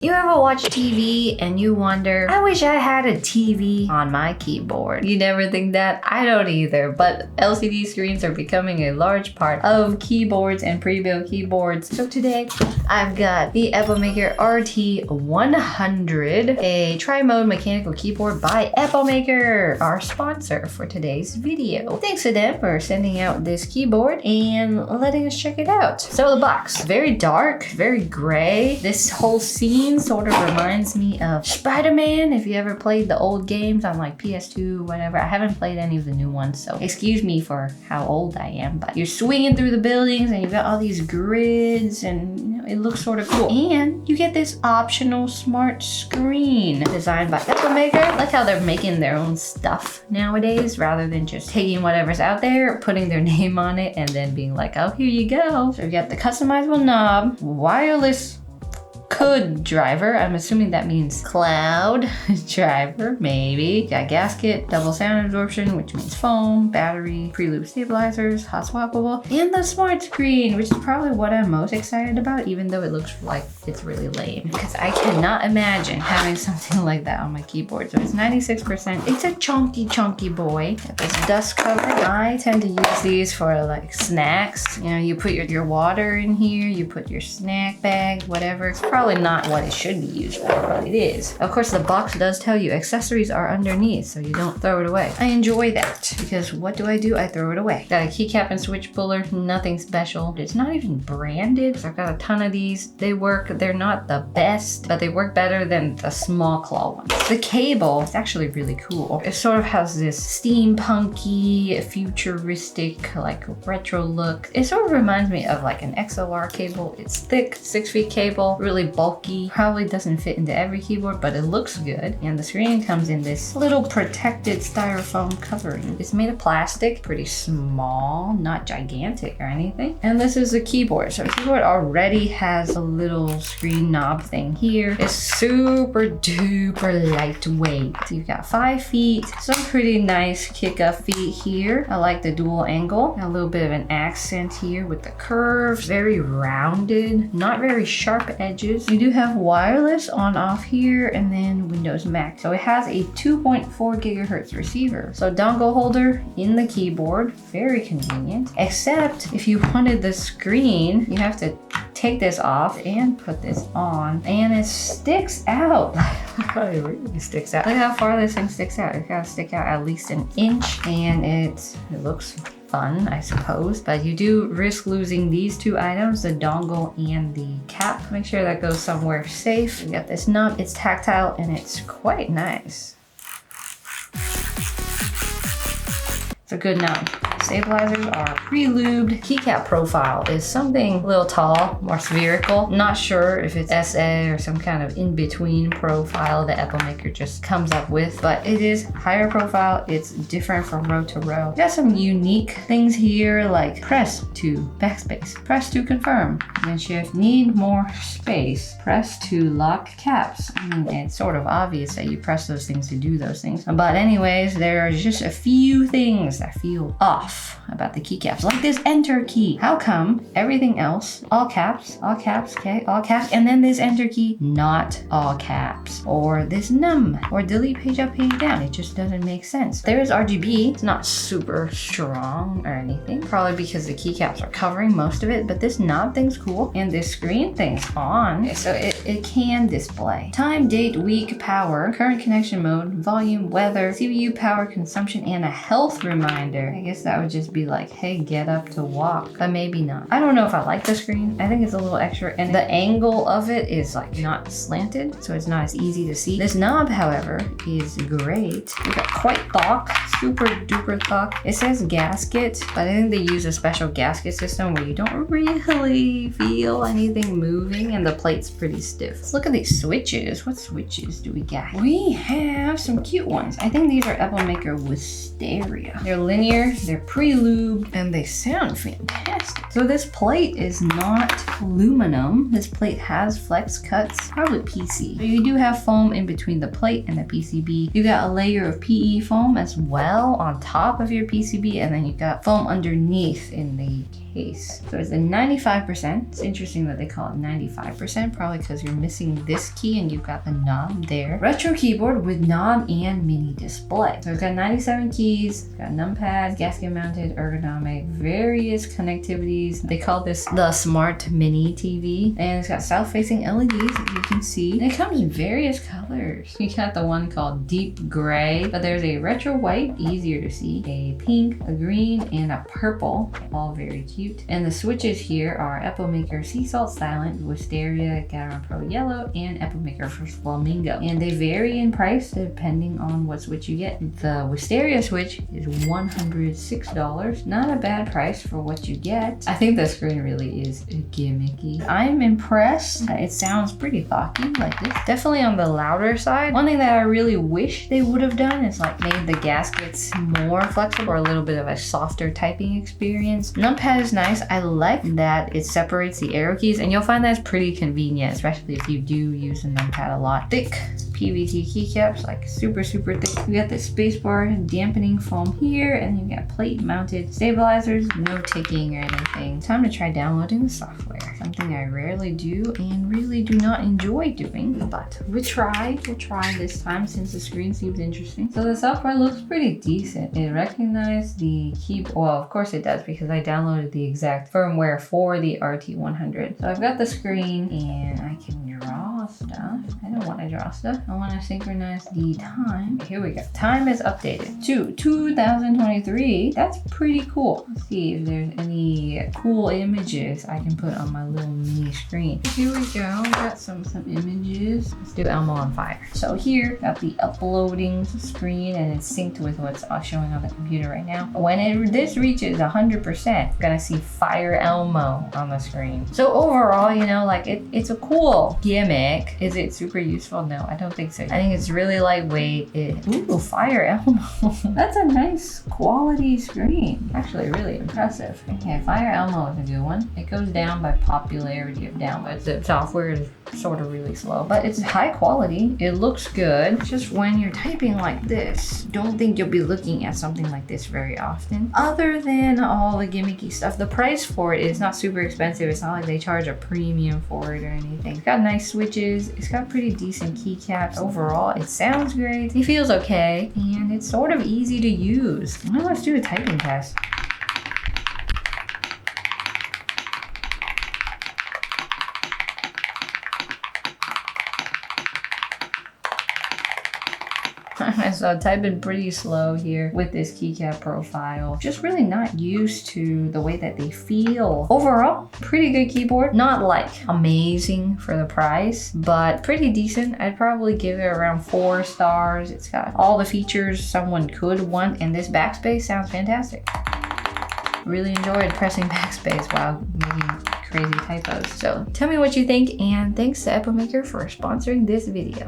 You ever watch TV and you wonder, I wish I had a TV on my keyboard? You never think that? I don't either, but LCD screens are becoming a large part of keyboards and pre-built keyboards. So today, I've got the Epomaker RT100, a tri-mode mechanical keyboard by Epomaker, our sponsor for today's video. Thanks to them for sending out this keyboard and letting us check it out. So the box, very dark, very gray. This whole scene sort of reminds me of Spider-Man, if you ever played the old games on like PS2, whatever. I haven't played any of the new ones, so excuse me for how old I am, but you're swinging through the buildings and you've got all these grids and you know, it looks sort of cool. And you get this optional smart screen designed by Epomaker. I like how they're making their own stuff nowadays rather than just taking whatever's out there, putting their name on it, and then being like, oh, here you go. So we got the customizable knob, wireless CUD driver. I'm assuming that means cloud driver, maybe. Got gasket, double sound absorption, which means foam, battery, pre-loop stabilizers, hot swappable, and the smart screen, which is probably what I'm most excited about, even though it looks like it's really lame, because I cannot imagine having something like that on my keyboard. So it's 96%. It's a chunky boy. Got this dust cover. I tend to use these for like snacks. You know, you put your water in here, you put your snack bag, whatever. It's probably not what it should be used for, but it is. Of course, the box does tell you accessories are underneath, so you don't throw it away. I enjoy that because what do? I throw it away. Got a keycap and switch puller, nothing special. It's not even branded. So I've got a ton of these. They work. They're not the best, but they work better than the small claw ones. The cable is actually really cool. It sort of has this steampunky, futuristic, like retro look. It sort of reminds me of like an XLR cable. It's thick, 6 feet cable, really bulky, probably doesn't fit into every keyboard, but it looks good. And the screen comes in this little protected styrofoam covering. It's made of plastic, pretty small, not gigantic or anything. And this is a keyboard. So the keyboard already has a little screen knob thing here. It's super duper lightweight. So you've got 5 feet, some pretty nice kick up feet here. I like the dual angle, a little bit of an accent here with the curves, very rounded, not very sharp edges. You do have wireless on off here and then Windows Mac. So it has a 2.4 gigahertz receiver. So dongle holder in the keyboard, very convenient. Except if you wanted the screen, you have to take this off and put this on, and it sticks out. It really sticks out. Look how far this thing sticks out. It's gotta stick out at least an inch, and it looks fun, I suppose, but you do risk losing these two items, the dongle and the cap. Make sure that goes somewhere safe. You got this knob, it's tactile and it's quite nice. It's a good knob. Stabilizers are pre-lubed. Keycap profile is something a little tall, more spherical. Not sure if it's SA or some kind of in-between profile that Epomaker just comes up with, but it is higher profile. It's different from row to row. Got some unique things here like press to backspace, press to confirm, then shift, need more space, press to lock caps. I mean, it's sort of obvious that you press those things to do those things. But anyways, there are just a few things that feel off about the keycaps, like this enter key. How come everything else, all caps, okay, all caps, and then this enter key, not all caps, or this num, or delete page up, page down? It just doesn't make sense. There is RGB. It's not super strong or anything, probably because the keycaps are covering most of it, but this knob thing's cool, and this screen thing's on, so it can display time, date, week, power, current connection mode, volume, weather, CPU power consumption, and a health reminder. I guess that would just be like, hey, get up to walk, but maybe not. I don't know if I like the screen. I think it's a little extra, and the angle of it is like not slanted, so it's not as easy to see. This knob, however, is great. We got quite thock, super duper thock. It says gasket, but I think they use a special gasket system where you don't really feel anything moving, and the plate's pretty stiff. Let's look at these switches. What switches do we got? We have some cute ones. I think these are Epomaker Wisteria. They're linear, they're pre-lubed, and they sound fantastic. So this plate is not aluminum. This plate has flex cuts, probably PC. So you do have foam in between the plate and the PCB. You got a layer of PE foam as well on top of your PCB, and then you got foam underneath in the case. So it's a 95%. It's interesting that they call it 95%, probably because you're missing this key and you've got the knob there. Retro keyboard with knob and mini display. So it's got 97 keys, it's got numpad, gasket mounted, ergonomic, various connectivities. They call this the Smart Mini TV, and it's got south-facing LEDs, as you can see. And it comes in various colors. You got the one called deep gray, but there's a retro white, easier to see, a pink, a green, and a purple, all very cute. And the switches here are Epomaker Sea Salt Silent, Wisteria, Gateron Pro Yellow, and Epomaker for Flamingo. And they vary in price depending on what switch you get. The Wisteria switch is $106. Not a bad price for what you get. I think the screen really is gimmicky. I'm impressed. It sounds pretty thocky like this. Definitely on the louder side. One thing that I really wish they would have done is like made the gaskets more flexible or a little bit of a softer typing experience. Numpad is nice. I like that it separates the arrow keys, and you'll find that's pretty convenient, especially if you do use the numpad a lot. Thick PVC keycaps, like super thick. We got the spacebar dampening foam here, and you got plate mounted stabilizers, no ticking or anything. Time to try downloading the software. Something I rarely do and really do not enjoy doing, but we'll try this time since the screen seems interesting. So the software looks pretty decent. It recognized the keyboard. Well, of course it does, because I downloaded the exact firmware for the RT100. So I've got the screen and I can draw stuff. I don't want to draw stuff. I want to synchronize the time. Here we go. Time is updated to 2023. That's pretty cool. Let's see if there's any cool images I can put on my little mini screen. Here we go. We got some images. Let's do Elmo on fire. So here, got the uploading screen, and it's synced with what's showing on the computer right now. When this reaches 100%, we're gonna see Fire Elmo on the screen. So overall, you know, like it's a cool gimmick. Is it super useful? No, I don't think so. I think it's really lightweight. Ooh, Fire Elmo. That's a nice quality screen. Actually, really impressive. Okay, Fire Elmo is a good one. It goes down by popularity of downloads. The software is sort of really slow, but it's high quality. It looks good. Just when you're typing like this, don't think you'll be looking at something like this very often. Other than all the gimmicky stuff, the price for it is not super expensive. It's not like they charge a premium for it or anything. It's got nice switches. It's got pretty decent keycaps. Overall, it sounds great. It feels okay, and it's sort of easy to use. Now let's do a typing test. So typing pretty slow here with this keycap profile. Just really not used to the way that they feel. Overall, pretty good keyboard. Not like amazing for the price, but pretty decent. I'd probably give it around 4 stars. It's got all the features someone could want, and this backspace sounds fantastic. Really enjoyed pressing backspace while making crazy typos. So tell me what you think, and thanks to Epomaker for sponsoring this video.